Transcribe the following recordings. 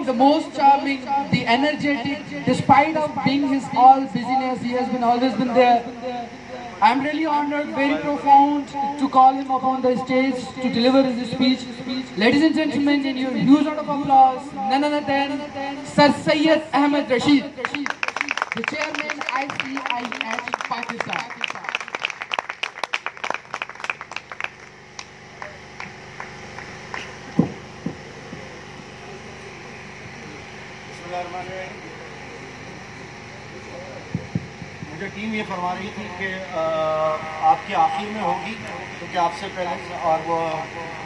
the most charming, the energetic. Despite of being his all busyness, he has always been there. I'm really honored, very profound, to call him upon the stage to deliver his speech. Ladies and gentlemen, in your huge round of applause, none other than Sir Syed Ahmed Rashid, the chairman ICIH Pakistan. مجھے team یہ فرما رہی تھی کہ آپ کی آخر میں ہوگی کیونکہ آپ سے پہلے، اور وہ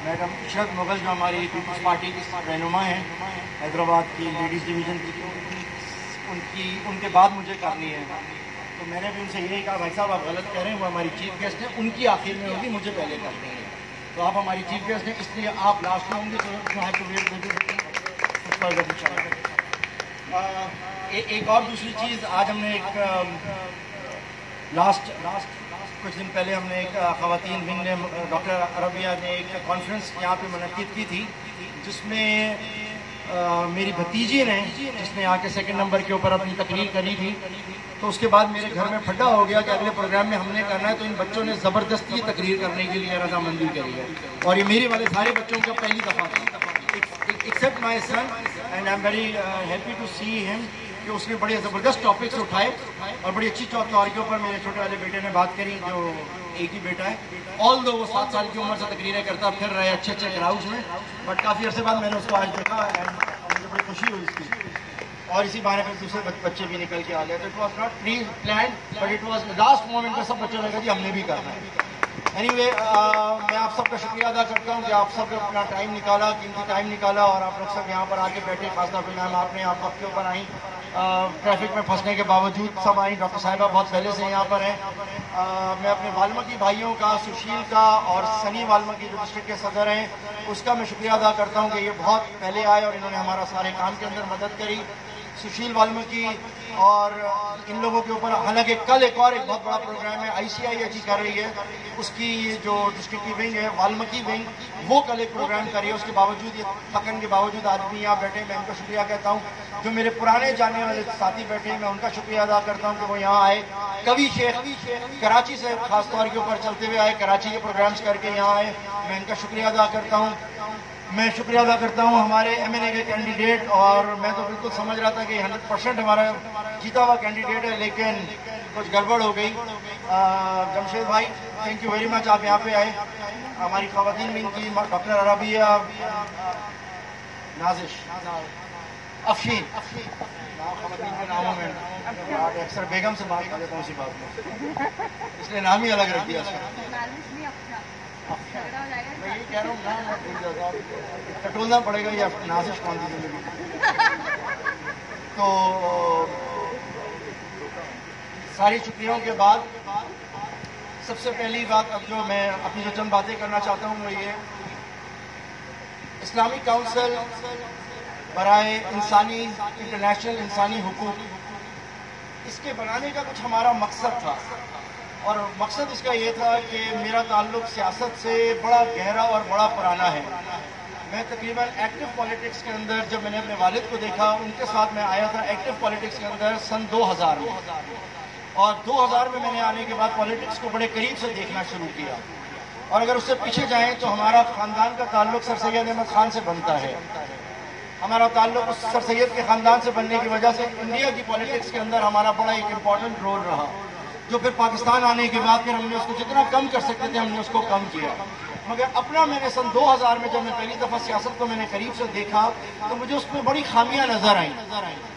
میڈم عشرت مغل جو ہماری پیپلز پارٹی کی رہنما ہیں حیدرآباد کی لیڈیز ڈویژن کی، ان کے بعد مجھے کرنی ہے. تو میں نے بھی ان سے یہی کہا، بھائی صاحب آپ غلط کہہ رہے ہیں، وہ ہماری چیف گیسٹ ہیں، ان کی آخر میں ہوگی، مجھے پہلے کرنی ہے. تو آپ ہماری چیف گیسٹ ہیں، اس لیے آپ لاسٹ میں ہوں گے. تو ایک اور دوسری چیز، آج ہم نے ایک لاسٹ کچھ دن پہلے ہم نے ایک خواتین ونگ نے، ڈاکٹر عربیہ نے ایک کانفرنس یہاں پہ منعقد کی تھی، جس میں میری بھتیجی نے، جس نے آ کے سیکنڈ نمبر کے اوپر اپنی تقریر کری تھی. تو اس کے بعد میرے گھر میں پھڈا ہو گیا کہ اگلے پروگرام میں ہم نے کرنا ہے، تو ان بچوں نے زبردستی تقریر کرنے کے لیے رضامندی کری ہے. اور یہ میرے والے سارے بچوں کا پہلی دفعہ تھی، accept my son, and I am very happy to see him, کہ اس نے بڑے زبردست ٹاپکس اٹھائے اور بڑی اچھی طور کے اوپر میرے چھوٹے والے بیٹے نے بات کری، جو ایک ہی بیٹا ہے. آل دو وہ 7 سال کی عمر سے تقریریں کرتا پھر رہے اچھے کراؤڈز میں، بٹ کافی عرصے بعد میں نے اس کو آج دیکھا، مجھے بڑی خوشی ہوئی اس کی. اور اسی بارے میں دوسرے بچے بھی نکل کے آ گئے. تو it was not planned, but it was last moment پہ سب بچوں نے کہا جی ہم نے بھی کرنا ہے. اینی وے، میں آپ سب کا شکریہ ادا کرتا ہوں کہ آپ سب نے اپنا ٹائم نکالا، قیمتی ٹائم نکالا، اور آپ لوگ سب یہاں پر آ کے بیٹھے. خاص طور پہ میم، آپ نے آپ وقت کے اوپر آئیں، ٹریفک میں پھنسنے کے باوجود سب آئیں. ڈاکٹر صاحبہ بہت پہلے سے یہاں پر ہیں. میں اپنے والمکی بھائیوں کا، سشیل کا اور سنی والمکی جو ڈسٹرکٹ کے صدر ہیں، اس کا میں شکریہ ادا کرتا ہوں کہ یہ بہت پہلے آئے اور انہوں نے ہمارا سارے کام کے اندر مدد کری. سشیل والمکی اور ان لوگوں کے اوپر، حالانکہ کل ایک بہت بڑا پروگرام ہے ICIH کر رہی ہے، اس کی جو ڈسٹرکٹ کی ونگ ہے والمکی ونگ، وہ کل ایک پروگرام کر رہی ہے. اس کے باوجود، یہ تھکن کے باوجود آدمی یہاں بیٹھے، میں ان کا شکریہ کہتا ہوں. جو میرے پرانے جانے والے ساتھی بیٹھے ہیں، میں ان کا شکریہ ادا کرتا ہوں کہ وہ یہاں آئے. کبھی شیخ کراچی سے خاص طور کے اوپر چلتے ہوئے آئے، کراچی کے پروگرامز کر کے یہاں آئے، میں ان کا شکریہ ادا کرتا ہوں. میں شکریہ ادا کرتا ہوں ہمارے MNA کے کینڈیڈیٹ، اور میں تو بالکل سمجھ رہا تھا کہ 100% ہمارا جیتا ہوا کینڈیڈیٹ ہے، لیکن کچھ گڑبڑ ہو گئی. جمشید بھائی، تھینک یو ویری مچ، آپ یہاں پہ آئے. ہماری خواتین ونگ کی ڈاکٹر عربیہ، نازش، افشین، خواتین کے ناموں میں اکثر بیگم سے بات کر لیتا ہوں اسی بات میں، اس لیے نام ہی الگ رکھ دیا. میں یہ کہہ رہا ہوں، نام مت بھول جاتا، ٹٹولنا پڑے گا یا نازش کون سی زندگی. تو ساری شکریوں کے بعد سب سے پہلی بات، اب جو میں اپنی جو چند باتیں کرنا چاہتا ہوں وہ یہ، اسلامی کونسل برائے انسانی، انٹرنیشنل انسانی حقوق، اس کے بنانے کا کچھ ہمارا مقصد تھا. اور مقصد اس کا یہ تھا کہ میرا تعلق سیاست سے بڑا گہرا اور بڑا پرانا ہے. میں تقریباً ایکٹیو پالیٹکس کے اندر، جب میں نے اپنے والد کو دیکھا، ان کے ساتھ میں آیا تھا ایکٹیو پالیٹکس کے اندر سن 2000 میں، اور 2000 میں نے آنے کے بعد پالیٹکس کو بڑے قریب سے دیکھنا شروع کیا. اور اگر اس سے پیچھے جائیں تو ہمارا خاندان کا تعلق سر سید احمد خان سے بنتا ہے. ہمارا تعلق اس سر سید کے خاندان سے بننے کی وجہ سے انڈیا کی پالیٹکس کے اندر ہمارا بڑا ایک امپورٹنٹ رول رہا، جو پھر پاکستان آنے کے بعد پھر ہم نے اس کو جتنا کم کر سکتے تھے ہم نے اس کو کم کیا. مگر اپنا میں نے سن 2000 میں جب میں پہلی دفعہ سیاست کو میں نے قریب سے دیکھا تو مجھے اس میں بڑی خامیاں نظر آئیں.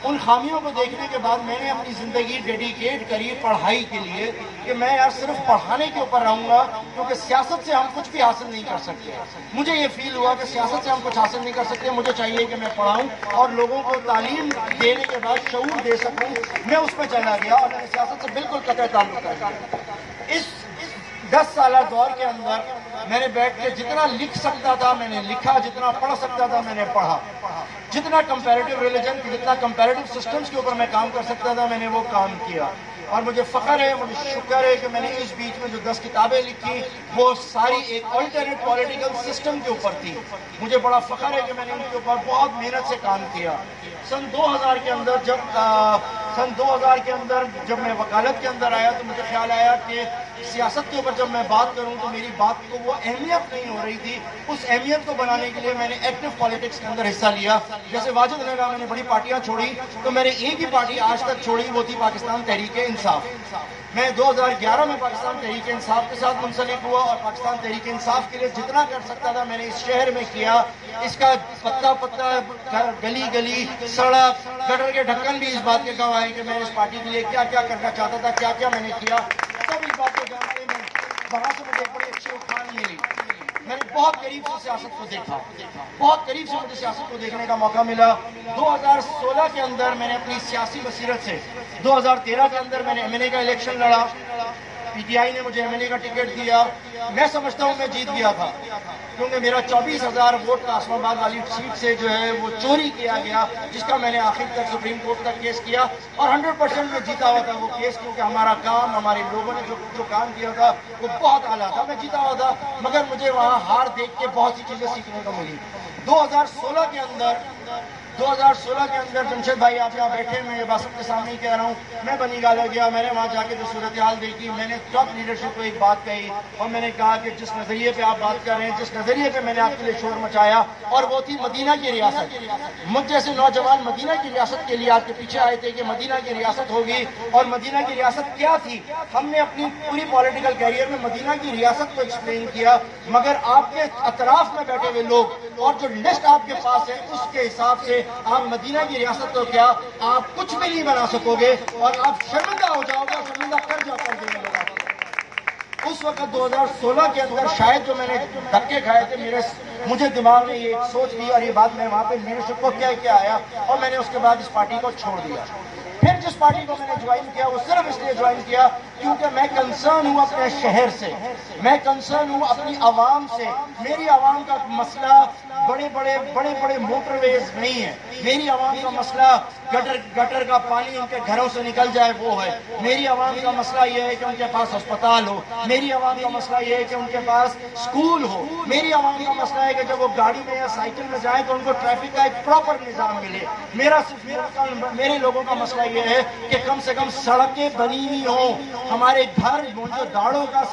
ان خامیوں کو دیکھنے کے بعد میں نے اپنی زندگی ڈیڈیکیٹ کری پڑھائی کے لیے کہ میں یار صرف پڑھانے کے اوپر رہوں گا، کیونکہ سیاست سے ہم کچھ بھی حاصل نہیں کر سکتے. مجھے یہ فیل ہوا کہ سیاست سے ہم کچھ حاصل نہیں کر سکتے، مجھے چاہیے کہ میں پڑھاؤں اور لوگوں کو تعلیم دینے کے بعد شعور دے سکوں. میں اس میں چلا گیا اور میں نے سیاست سے بالکل قطع تعلق کر دیا. اس 10 سالہ دور کے اندر میں نے بیٹھ کے جتنا لکھ سکتا تھا میں نے لکھا، جتنا پڑھ سکتا تھا میں نے پڑھا، جتنا کمپیریٹیو ریلیجن، جتنا کمپیریٹیو سسٹمز کے اوپر میں کام کر سکتا تھا میں نے وہ کام کیا. اور مجھے فخر ہے, مجھے شکر ہے کہ میں نے اس بیچ میں جو 10 کتابیں لکھی وہ ساری ایک آلٹرنیٹ پولیٹیکل سسٹم کے اوپر تھی. مجھے بڑا فخر ہے کہ میں نے ان کے اوپر بہت محنت سے کام کیا. سن 2000 کے اندر جب میں وکالت کے اندر آیا تو مجھے خیال آیا کہ سیاست کے اوپر جب میں بات کروں تو میری بات کو وہ اہمیت نہیں ہو رہی تھی. اس اہمیت کو بنانے کے لیے میں نے ایکٹیو پالیٹکس کے اندر حصہ لیا. جیسے واجد نے کہا میں نے بڑی پارٹیاں چھوڑی, تو میں نے ایک ہی پارٹی آج تک چھوڑی, وہ تھی پاکستان تحریک انصاف. میں 2011 میں پاکستان تحریک انصاف کے ساتھ منسلک ہوا اور پاکستان تحریک انصاف کے لیے جتنا کر سکتا تھا میں نے اس شہر میں کیا. اس کا پتا پتا, گلی گلی, سڑک, گٹر کے ڈھکن بھی اس بات کے گواہ ہیں کہ میں اس پارٹی کے لیے کیا کیا کرنا چاہتا تھا, کیا کیا میں نے کیا. سب اس بات کو جانتے ہیں. وہاں سے مجھے بڑی اچھی اٹھان ملی. میں نے بہت قریب سے سیاست کو دیکھا, بہت قریب سے مجھے سیاست کو دیکھنے کا موقع ملا. 2016 کے اندر میں نے اپنی سیاسی بصیرت سے 2013 کے اندر میں نے ایم این اے کا الیکشن لڑا. پی ٹی آئی نے مجھے ایم این اے کا ٹکٹ دیا. میں سمجھتا ہوں میں جیت گیا تھا کیونکہ میرا 24,000 ووٹ کا اسلام آباد والی سیٹ سے جو ہے وہ چوری کیا گیا, جس کا میں نے آخر تک سپریم کورٹ تک کیس کیا اور 100% میں جیتا ہوا تھا وہ کیس, کیونکہ ہمارا کام, ہمارے لوگوں نے جو کام کیا تھا وہ بہت اعلیٰ تھا. میں جیتا ہوا تھا مگر مجھے وہاں ہار دیکھ کے بہت سی چیزیں سیکھنے کو ملی. 2016 کے اندر جمشید بھائی آپ یہاں بیٹھے, میں یہ بات سب کے سامنے ہی کہہ رہا ہوں, میں بنی گالا گیا. میں نے وہاں جا کے جو صورتحال دیکھی, میں نے ٹاپ لیڈرشپ کو ایک بات کہی اور میں نے کہا کہ جس نظریے پہ آپ بات کر رہے ہیں, جس نظریے پہ میں نے آپ کے لیے شور مچایا, اور وہ تھی مدینہ کی ریاست. مجھ جیسے نوجوان مدینہ کی ریاست کے لیے آپ کے پیچھے آئے تھے کہ مدینہ کی ریاست ہوگی, اور مدینہ کی ریاست کیا تھی. ہم نے اپنی پوری پولیٹیکل کیریئر میں مدینہ کی ریاست کو ایکسپلین کیا, مگر آپ کے اطراف میں بیٹھے ہوئے لوگ اور جو لسٹ آپ کے پاس ہے اس کے حساب سے آپ مدینہ کی ریاست کو کیا, آپ کچھ بھی نہیں بنا سکو گے اور آپ شرمندہ ہو جاؤ گے, شرمندہ کر دینے لگا. اس وقت 2016 کے اندر شاید جو میں نے دھکے کھائے تھے, مجھے دماغ میں یہ ایک سوچ دی اور یہ بات میں وہاں پہ لیڈرشپ کو کہہ کے آیا, اور میں نے اس کے بعد اس پارٹی کو چھوڑ دیا. پھر جس پارٹی کو میں نے جوائن کیا وہ صرف اس لیے جوائن کیا کیونکہ میں کنسرن ہوں اپنے شہر سے, میں کنسرن ہوں اپنی عوام سے. میری عوام کا مسئلہ بڑے بڑے موٹر ویز نہیں ہے. میری عوام کا مسئلہ گٹر کا پانی ان کے گھروں سے نکل جائے وہ ہے. میری عوام کا مسئلہ یہ ہے کہ ان کے پاس ہسپتال ہو. میری عوام کا مسئلہ یہ ہے کہ ان کے پاس اسکول ہو. میری عوام کا مسئلہ ہے کہ جب وہ گاڑی میں یا سائیکل میں جائیں تو ان کو ٹریفک کا ایک پراپر نظام ملے. میرے لوگوں کا مسئلہ یہ ہے کہ کم سے کم سڑکیں بنی ہوئی ہوں, ہمارے گھر جو داڑوں کا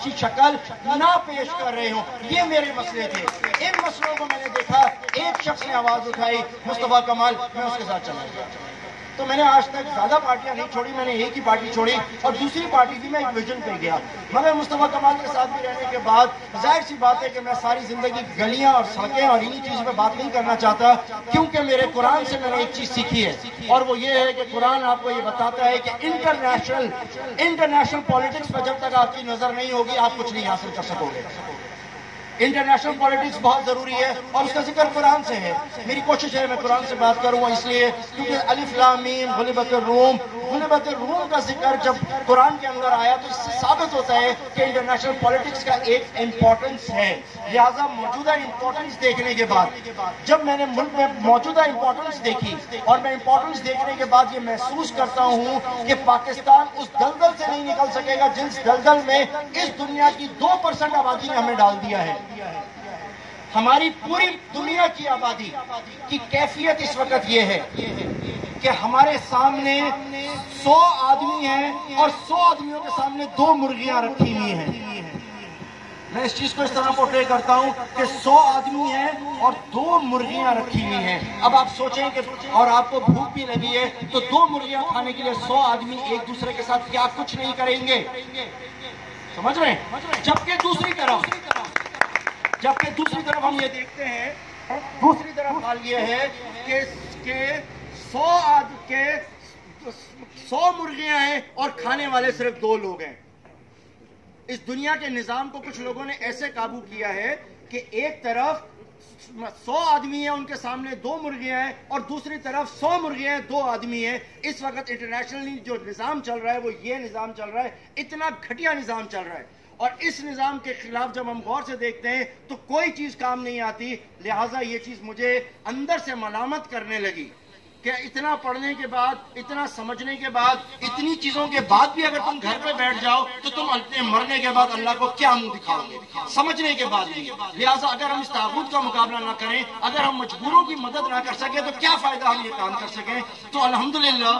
شکل نہ پیش کر رہے ہوں. یہ میرے مسئلے تھے. ان مسئلوں کو میں نے دیکھا, ایک شخص نے آواز اٹھائی, مصطفیٰ کمال, میں اس کے ساتھ چلا گیا. تو میں نے آج تک زیادہ پارٹیاں نہیں چھوڑی, میں نے ایک ہی پارٹی چھوڑی اور دوسری پارٹی تھی, میں ایک ویژن پہ گیا. مگر مصطفیٰ کمال کے ساتھ بھی رہنے کے بعد ظاہر سی بات ہے کہ میں ساری زندگی گلیاں اور سڑکیں اور انہی چیزوں پہ بات نہیں کرنا چاہتا, کیونکہ میرے قرآن سے میں نے ایک چیز سیکھی ہے, اور وہ یہ ہے کہ قرآن آپ کو یہ بتاتا ہے کہ انٹرنیشنل پالیٹکس پہ جب تک آپ کی نظر نہیں ہوگی آپ کچھ نہیں حاصل کر سکو گے. انٹرنیشنل پالیٹکس بہت ضروری ہے اور اس کا ذکر قرآن سے ہے. میری کوشش ہے میں قرآن سے بات کروں, اس لیے کیونکہ الف لام میم غلبت الروم کا ذکر جب قرآن کے اندر آیا تو اس سے ثابت ہوتا ہے کہ انٹرنیشنل پالیٹکس کا ایک امپورٹنس ہے. لہٰذا موجودہ امپورٹنس دیکھنے کے بعد جب میں نے ملک میں موجودہ امپورٹنس دیکھی, اور میں امپورٹنس دیکھنے کے بعد یہ محسوس کرتا ہوں کہ پاکستان اس دلدل سے نہیں نکل سکے گا جس دلدل میں اس دنیا کی 2% آبادی نے ہمیں ڈال دیا ہے. ہماری پوری دنیا کی آبادی کی کیفیت اس وقت یہ ہے کہ ہمارے سامنے 100 آدمی ہیں اور 100 آدمیوں کے سامنے 2 مرغیاں رکھی ہوئی ہیں. میں اس چیز کو اس طرح پورٹری کرتا ہوں کہ 100 آدمی ہیں اور 2 مرغیاں رکھی ہوئی ہیں. اب آپ سوچیں کہ اور آپ کو بھوک بھی لگی ہے تو 2 مرغیاں کھانے کے لیے 100 آدمی ایک دوسرے کے ساتھ کیا کچھ نہیں کریں گے, سمجھ رہے ہیں. جبکہ دوسری طرف ہم یہ دیکھتے ہیں, دوسری طرف حال یہ ہے کہ 100 مرغیاں ہیں اور کھانے والے صرف 2 لوگ ہیں. اس دنیا کے نظام کو کچھ لوگوں نے ایسے قابو کیا ہے کہ ایک طرف 100 آدمی ہیں, ان کے سامنے 2 مرغیاں ہیں, اور دوسری طرف 100 مرغیاں ہیں, 2 آدمی ہیں. اس وقت انٹرنیشنلی جو نظام چل رہا ہے وہ یہ نظام چل رہا ہے, اتنا گھٹیا نظام چل رہا ہے. اور اس نظام کے خلاف جب ہم غور سے دیکھتے ہیں تو کوئی چیز کام نہیں آتی. لہٰذا یہ چیز مجھے اندر سے ملامت کرنے لگی. کہ اتنا پڑھنے کے بعد, اتنا سمجھنے کے بعد, اتنی چیزوں کے بعد بھی اگر تم گھر پہ بیٹھ جاؤ تو تم اپنے مرنے کے بعد اللہ کو کیا منہ دکھاؤ گے, سمجھنے کے بعد بھی. لہٰذا اگر ہم اس طاغوت کا مقابلہ نہ کریں, اگر ہم مجبوروں کی مدد نہ کر سکیں تو کیا فائدہ ہم یہ کام کر سکیں. تو الحمدللہ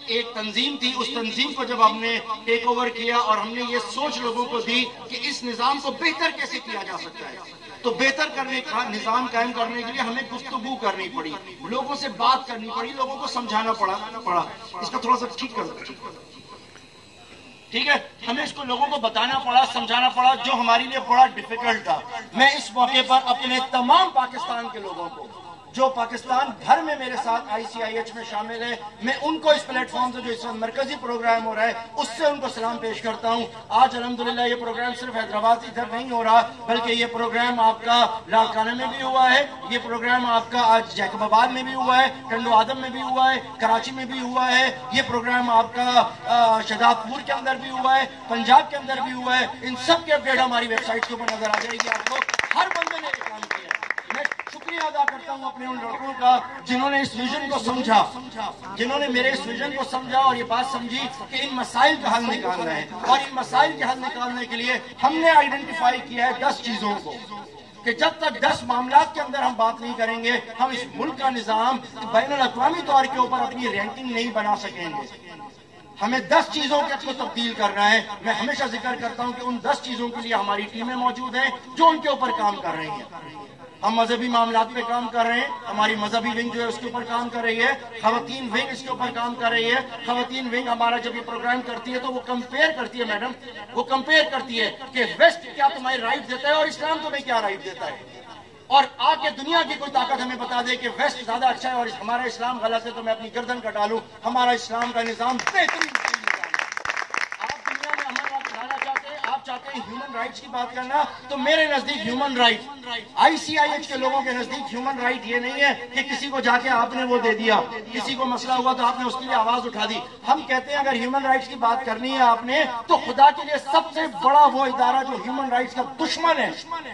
ایک تنظیم تھی, اس تنظیم کو جب ہم نے ٹیک اوور کیا اور ہم نے یہ سوچ لوگوں کو دی کہ اس نظام کو بہتر کیسے کیا جا سکتا ہے, تو بہتر کرنے کا نظام قائم کرنے کے لیے ہمیں گفتگو کرنی پڑی, لوگوں سے بات کرنی پڑی, لوگوں کو سمجھانا پڑا. اس کا تھوڑا سا ٹھیک کر دو, ٹھیک ہے, ہمیں اس کو لوگوں کو بتانا پڑا, سمجھانا پڑا, جو ہمارے لیے بڑا ڈیفیکلٹ تھا. میں اس موقع پر اپنے تمام پاکستان کے لوگوں کو جو پاکستان بھر میں میرے ساتھ ICIH میں شامل ہے, میں ان کو اس پلیٹ فارم سے جو اس وقت مرکزی پروگرام ہو رہا ہے اس سے ان کو سلام پیش کرتا ہوں. آج الحمدللہ یہ پروگرام صرف حیدرآباد ادھر نہیں ہو رہا, بلکہ یہ پروگرام آپ کا لاڑکانہ میں بھی ہوا ہے, یہ پروگرام آپ کا آج جیکب آباد میں بھی ہوا ہے, ٹنڈو آدم میں بھی ہوا ہے, کراچی میں بھی ہوا ہے, یہ پروگرام آپ کا شہزاد پور کے اندر بھی ہوا ہے, پنجاب کے اندر بھی ہوا ہے. ان سب کے اپڈیٹ ہماری ویب سائٹ کے اوپر نظر آ جائے گی آپ کو. ہر بندے نے یہ کام کیا. میں شکریہ ادا کرتا ہوں اپنے ان لڑکوں کا جنہوں نے اس ویژن کو سمجھا, جنہوں نے میرے اس ویژن کو سمجھا اور یہ بات سمجھی کہ ان مسائل کا حل نکالنا ہے. اور ان مسائل کے حل نکالنے کے لیے ہم نے آئیڈینٹیفائی کیا ہے 10 چیزوں کو, کہ جب تک 10 معاملات کے اندر ہم بات نہیں کریں گے ہم اس ملک کا نظام بین الاقوامی طور کے اوپر اپنی رینکنگ نہیں بنا سکیں گے. ہمیں 10 چیزوں کو تبدیل کرنا ہے. میں ہمیشہ ذکر کرتا ہوں کہ ان 10 چیزوں کے لیے ہماری ٹیمیں موجود ہیں جو ان کے اوپر کام کر رہی ہیں. ہم مذہبی معاملات پہ کام کر رہے ہیں, ہماری مذہبی ونگ جو ہے اس کے اوپر کام کر رہی ہے, خواتین ونگ اس کے اوپر کام کر رہی ہے. خواتین ونگ ہمارا جب یہ پروگرام کرتی ہے تو وہ کمپیئر کرتی ہے, میڈم وہ کمپیئر کرتی ہے کہ ویسٹ کیا تمہیں رائٹ دیتا ہے اور اسلام تمہیں کیا رائٹ دیتا ہے, اور آ کے دنیا کی کوئی طاقت ہمیں بتا دے کہ ویسٹ زیادہ اچھا ہے اور ہمارا اسلام غلط ہے تو میں اپنی گردن کٹا لوں. ہمارا اسلام کا نظام بہترین. چاہتے ہیں ہیومن رائٹس کی بات کرنا, تو میرے نزدیک ہیومن رائٹ, ICIH کے لوگوں کے نزدیک ہیومن رائٹ یہ نہیں ہے کہ کسی کو جا کے آپ نے وہ دے دیا, کسی کو مسئلہ ہوا تو آپ نے اس کے لیے آواز اٹھا دی. ہم کہتے ہیں اگر ہیومن رائٹس کی بات کرنی ہے آپ نے تو خدا کے لیے سب سے بڑا وہ ادارہ جو ہیومن رائٹس کا دشمن ہے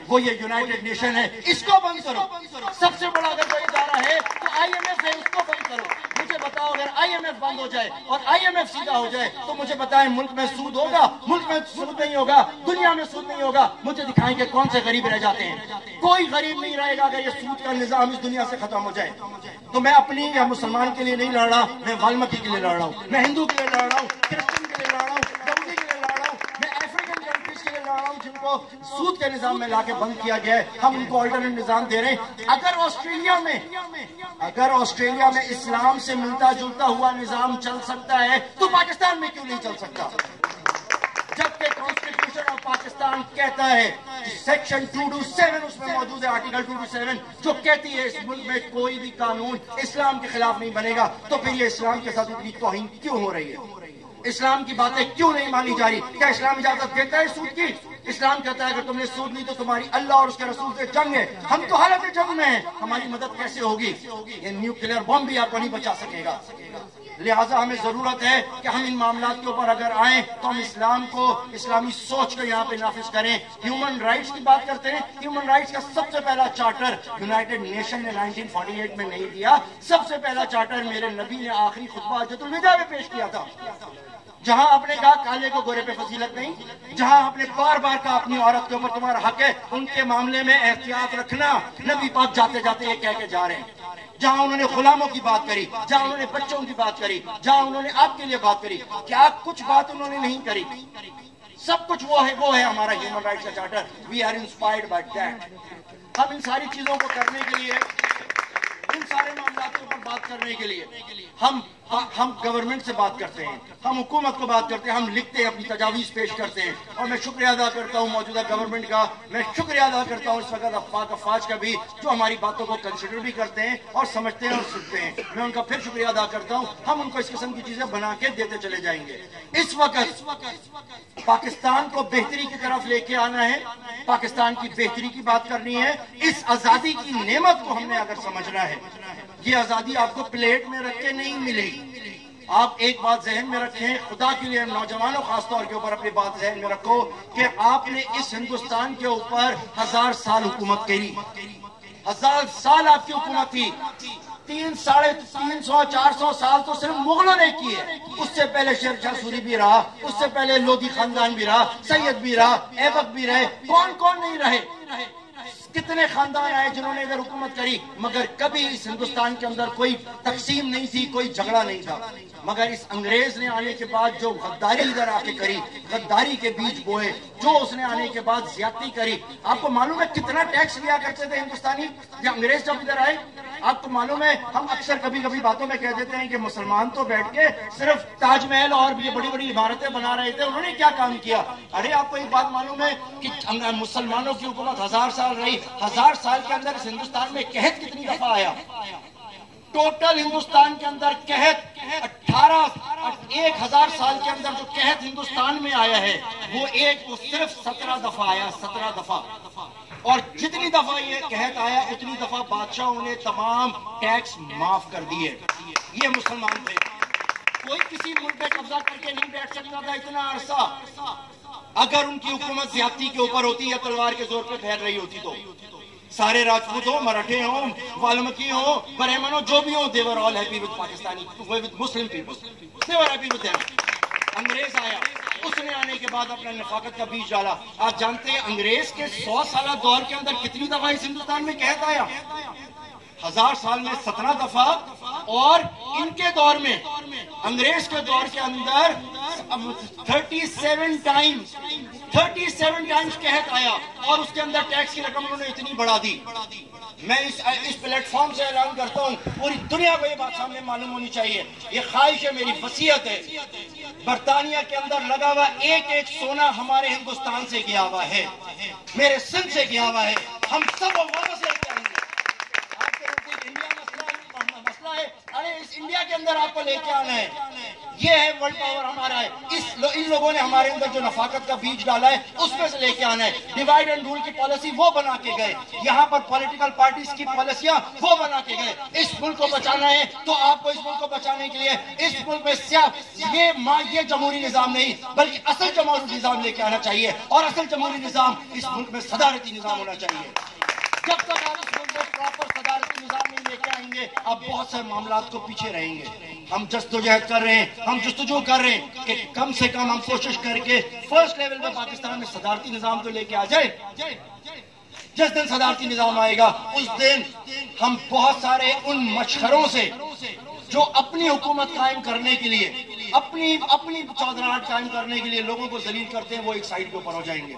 وہ یہ یونائٹڈ نیشن ہے, اس کو بند کرو. سب سے بڑا اگر کوئی ادارہ ہے تو IMF ہے, اس کو بند کرو. مجھے بتاؤ اگر IMF بند ہو جائے اور IMF سیدھا ہو جائے تو مجھے بتائیں ملک میں سود ہوگا؟ ملک میں سود نہیں ہوگا, دنیا میں سود نہیں ہوگا. مجھے دکھائیں کہ کون سے غریب رہ جاتے ہیں. کوئی غریب نہیں رہے گا اگر یہ سود کا نظام اس دنیا سے ختم ہو جائے. تو میں اپنی یا مسلمان کے لیے نہیں لڑ رہا, میں والمکی کے لیے لڑ رہا ہوں, میں ہندو کے لیے لڑ رہا ہوں, کرسچن کے لیے لڑ رہا ہوں, یہودی کے لیے لڑ رہا ہوں, میں افریقن کنٹریز کے لیے لڑ رہا ہوں جن کو سود کے نظام میں لا کے بند کیا گیا ہے. ہم ان کو آلٹرنیٹ نظام دے رہے ہیں. اگر آسٹریلیا میں اسلام سے ملتا جلتا ہوا نظام چل سکتا ہے تو پاکستان میں کیوں نہیں چل سکتا؟ جبکہ کانسٹیٹیوشن آف پاکستان کہتا ہے, سیکشن 227 اس میں موجود ہے, آرٹیکل 227 جو کہتی ہے اس ملک میں کوئی بھی قانون اسلام کے خلاف نہیں بنے گا. تو پھر یہ اسلام کے ساتھ اتنی توہین کیوں ہو رہی ہے؟ اسلام کی باتیں کیوں نہیں مانی جا رہی؟ کیا اسلام اجازت دیتا ہے سود کی؟ اسلام کہتا ہے اگر تم نے سود لی تو تمہاری اللہ اور اس کے رسول سے جنگ ہے. ہم تو حالت جنگ میں ہیں, ہماری مدد کیسے ہوگی؟ یہ نیوکلیئر بم بھی آپ کو نہیں بچا سکے گا. لہٰذا ہمیں ضرورت ہے کہ ہم ان معاملات کے اوپر اگر آئیں تو ہم اسلام کو, اسلامی سوچ کو یہاں پہ نافذ کریں. ہیومن رائٹس کی بات کرتے ہیں, ہیومن رائٹس کا سب سے پہلا چارٹر یونائٹڈ نیشن نے 1948 میں نہیں دیا. سب سے پہلا چارٹر میرے نبی نے آخری خطبہ حجۃ الوداع میں پیش کیا تھا, جہاں آپ نے کہا کالے کو گورے پہ فضیلت نہیں, جہاں آپ نے بار بار کہا اپنی عورت کے اوپر تمہارا حق ہے, ان کے معاملے میں احتیاط رکھنا. نبی پاک جاتے جاتے یہ کہہ کے جا رہے ہیں. جہاں انہوں نے غلاموں کی بات کری, جہاں انہوں نے بچوں کی بات کری, جہاں انہوں نے آپ کے لیے بات کری, کیا کچھ بات انہوں نے نہیں کری؟ سب کچھ وہ ہے ہمارا ہیومن رائٹس کا charter. We are inspired by that. ہم ان ساری چیزوں کو کرنے کے لیے, ان سارے معاملات کے اوپر بات کرنے کے لیے ہم گورنمنٹ سے بات کرتے ہیں, ہم حکومت کو بات کرتے ہیں, ہم لکھتے ہیں, اپنی تجاویز پیش کرتے ہیں. اور میں شکریہ ادا کرتا ہوں موجودہ گورنمنٹ کا, میں شکریہ ادا کرتا ہوں اس وقت افاق افواج کا بھی, جو ہماری باتوں کو کنسیڈر بھی کرتے ہیں اور سمجھتے ہیں اور سنتے ہیں. میں ان کا پھر شکریہ ادا کرتا ہوں. ہم ان کو اس قسم کی چیزیں بنا کے دیتے چلے جائیں گے. اس وقت پاکستان کو بہتری کی طرف لے کے آنا ہے, پاکستان کی بہتری کی بات کرنی ہے. اس آزادی کی نعمت کو ہم نے اگر سمجھنا ہے, یہ آزادی آپ کو پلیٹ میں رکھ کے نہیں ملے گی. آپ ایک بات ذہن میں رکھیں, خدا کے لیے نوجوانوں خاص طور کے اوپر اپنی بات ذہن میں رکھو کہ آپ نے اس ہندوستان کے اوپر 1000 سال حکومت کری, 1000 سال آپ کی حکومت تھی. 300-400 سال تو صرف مغلوں نے کیے. اس سے پہلے شیر شاہ سوری بھی رہا, اس سے پہلے لودھی خاندان بھی رہا, سید بھی رہا, ایبک بھی رہے, کون نہیں رہے. کتنے خاندان آئے جنہوں نے ادھر حکومت کری, مگر کبھی اس ہندوستان کے اندر کوئی تقسیم نہیں تھی, کوئی جھگڑا نہیں تھا. مگر اس انگریز نے آنے کے بعد جو غداری ادھر آ کے کری, غداری کے بیج بوئے, جو اس نے آنے کے بعد زیادتی کری. آپ کو معلوم ہے کتنا ٹیکس لیا کرتے تھے ہندوستانی جب انگریز جب ادھر آئے؟ آپ کو معلوم ہے, ہم اکثر کبھی باتوں میں کہہ دیتے ہیں کہ مسلمان تو بیٹھ کے صرف تاج محل اور یہ بڑی بڑی عمارتیں بنا رہے تھے, انہوں نے کیا کام کیا؟ ارے آپ کو ایک بات معلوم ہے کہ مسلمانوں کی حکومت 1000 سال رہی. 1000 سال کے اندر اس ہندوستان میں قحط کتنی دفعہ آیا؟ ٹوٹل ہندوستان کے اندر قحط 1000 سال کے اندر جو قحط ہندوستان میں آیا ہے وہ صرف 17 دفعہ آیا, 17 دفعہ. اور جتنی دفعہ یہ قحط آیا اتنی دفعہ بادشاہوں نے تمام ٹیکس معاف کر دیے. یہ مسلمان تھے. کوئی کسی ملک پہ قبضہ کر کے نہیں بیٹھ سکتا تھا اتنا عرصہ. اگر ان کی حکومت زیادتی کے اوپر ہوتی یا تلوار کے زور پہ پھیل رہی ہوتی تو سارے راجپوت ہوں, مراٹھے ہوں, والمکی ہوں, برہمن ہوں, جو بھی ہوں, they were all happy with Pakistani, with Muslim people. They were happy with them. انگریز آیا, اس نے آنے کے بعد اپنا نفاقت کا بیج ڈالا. آپ جانتے ہیں انگریز کے 100 سالہ دور کے اندر کتنی دفعہ اس ہندوستان میں قحط آیا؟ 1000 سال میں 17 دفعہ. اور ان کے دور میں, انگریز کے دور کے اندر 37 ٹائمز قحط آیا, اور اس کے اندر ٹیکس کی رقم انہوں نے اتنی بڑھا دی. میں اس پلیٹ فارم سے اعلان کرتا ہوں, پوری دنیا کو یہ بات سامنے معلوم ہونی چاہیے, یہ خواہش ہے, میری وصیت ہے, برطانیہ کے اندر لگا ہوا ایک سونا ہمارے ہندوستان سے گیا ہوا ہے, میرے سندھ سے گیا ہوا ہے. ہم سب واپس لے کے آئیں گے. آپ کے انڈیا مسئلہ ہے, ارے اس انڈیا کے اندر آپ کو لے کے آنا ہے. یہ ہے ورلڈ پاور ہمارا ہے. ان لوگوں نے ہمارے اندر جو نفاقت کا بیج ڈالا ہے اس میں سے لے کے آنا ہے. ڈیوائڈ اینڈ رول کی پالیسی وہ بنا کے گئے, یہاں پر پولیٹیکل پارٹیز کی پالیسیاں وہ بنا کے گئے. اس ملک کو بچانا ہے تو آپ کو اس ملک کو بچانے کے لیے اس ملک میں یہ جمہوری نظام نہیں بلکہ اصل جمہوری نظام لے کے آنا چاہیے. اور اصل جمہوری نظام اس ملک میں صدارتی نظام ہونا چاہیے. جب تک آپ اس ملک میں پراپر صدارتی نظام نہیں لے کے آئیں گے, آپ بہت سے معاملات کو پیچھے رہیں گے. ہم جستجہد کر رہے ہیں, ہم جستجو کر رہے ہیں کہ کم سے کم ہم کوشش کر کے فرسٹ لیول میں پاکستان میں صدارتی نظام تو لے کے آ جائے. جس دن صدارتی نظام آئے گا اس دن ہم بہت سارے ان مشخروں سے جو اپنی حکومت قائم کرنے کے لیے, اپنی چودراہٹ قائم کرنے کے لیے لوگوں کو ذلیل کرتے ہیں, وہ ایک سائڈ کے اوپر ہو جائیں گے.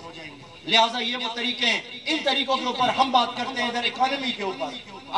لہٰذا یہ وہ طریقے ہیں, ان طریقوں کے اوپر ہم بات کرتے ہیں. ادھر اکانومی کے اوپر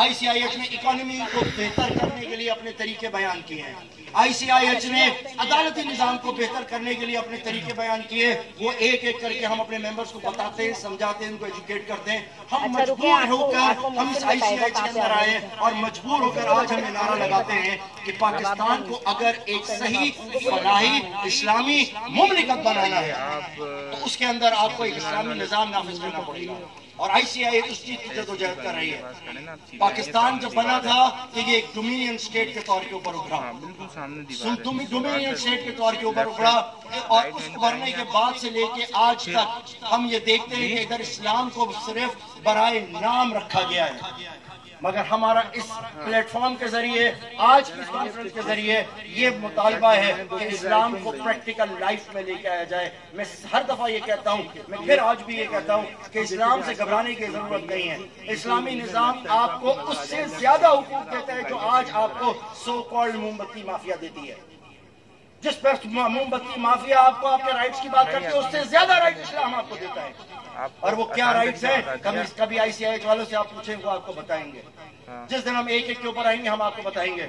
ICIH نے اکانومی کو بہتر کرنے کے لیے اپنے طریقے بیان کیے ہیں. ICIH نے عدالتی نظام کو بہتر کرنے کے لیے اپنے طریقے بیان کیے. وہ ایک ایک کر کے ہم اپنے ممبرز کو بتاتے ہیں, سمجھاتے ہیں, ان کو ایجوکیٹ کرتے ہیں. ہم مجبور ہو کر ہم اس ICIH کے اندر آئے اور مجبور ہو کر آج ہم نعرہ لگاتے ہیں کہ پاکستان کو اگر ایک صحیح فلاحی اسلامی مملکت بنانا ہے تو اس کے اندر آپ کو ایک اسلامی نظام نافذ کرنا پڑے گا. اور ICIH اس چیز کی جدوجہد کر رہی ہے. پاکستان جب بنا تھا کہ یہ ایک ڈومینین اسٹیٹ کے طور کے اوپر ابھرا, ڈومینین اسٹیٹ کے طور کے اوپر ابھرا, اور اس ابھرنے کے بعد سے لے کے آج تک ہم یہ دیکھتے ہیں کہ ادھر اسلام کو صرف برائے نام رکھا گیا ہے. مگر ہمارا اس پلیٹ فارم کے ذریعے, آج کی کانفرنس کے ذریعے یہ مطالبہ ہے کہ اسلام کو پریکٹیکل لائف میں لے کے آیا جائے. میں ہر دفعہ یہ کہتا ہوں, میں پھر آج بھی یہ کہتا ہوں کہ اسلام سے گھبرانے کی ضرورت نہیں ہے. اسلامی نظام آپ کو اس سے زیادہ حقوق دیتا ہے جو آج آپ کو سو کالڈ موم بتی مافیا دیتی ہے. جس پر موم بتی مافیا آپ کو آپ کے رائٹس کی بات کرتی ہے, اس سے زیادہ رائٹ اسلام آپ کو دیتا ہے. اور وہ کیا رائٹس ہیں, کبھی ICIH والوں سے آپ پوچھیں, وہ آپ کو بتائیں گے. جس دن ہم ایک ایک کے اوپر آئیں گے ہم آپ کو بتائیں گے.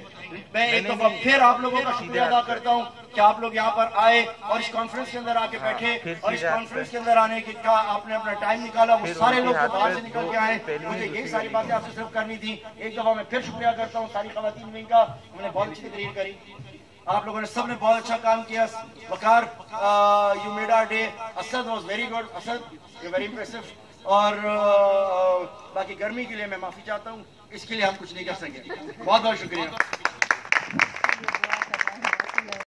میں ایک دفعہ پھر آپ لوگوں کا شکریہ ادا کرتا ہوں کہ آپ لوگ یہاں پر آئے اور اس کانفرنس کے اندر آ کے بیٹھے, اور اس کانفرنس کے اندر آنے کا آپ نے اپنا ٹائم نکالا. وہ سارے لوگ باہر سے نکل کے آئے, مجھے یہی ساری باتیں آپ سے صرف کرنی تھی. ایک دفعہ میں پھر شکریہ کرتا ہوں ساری خواتین ونگ کا, انہوں نے بہت اچھی تقریر کری. آپ لوگوں نے سب نے بہت اچھا کام کیا. Waqar, you made our day. Asad was very good. Asad, you very impressive. اور باقی گرمی کے لیے میں معافی چاہتا ہوں, اس کے لیے ہم کچھ نہیں کر سکے. بہت بہت شکریہ.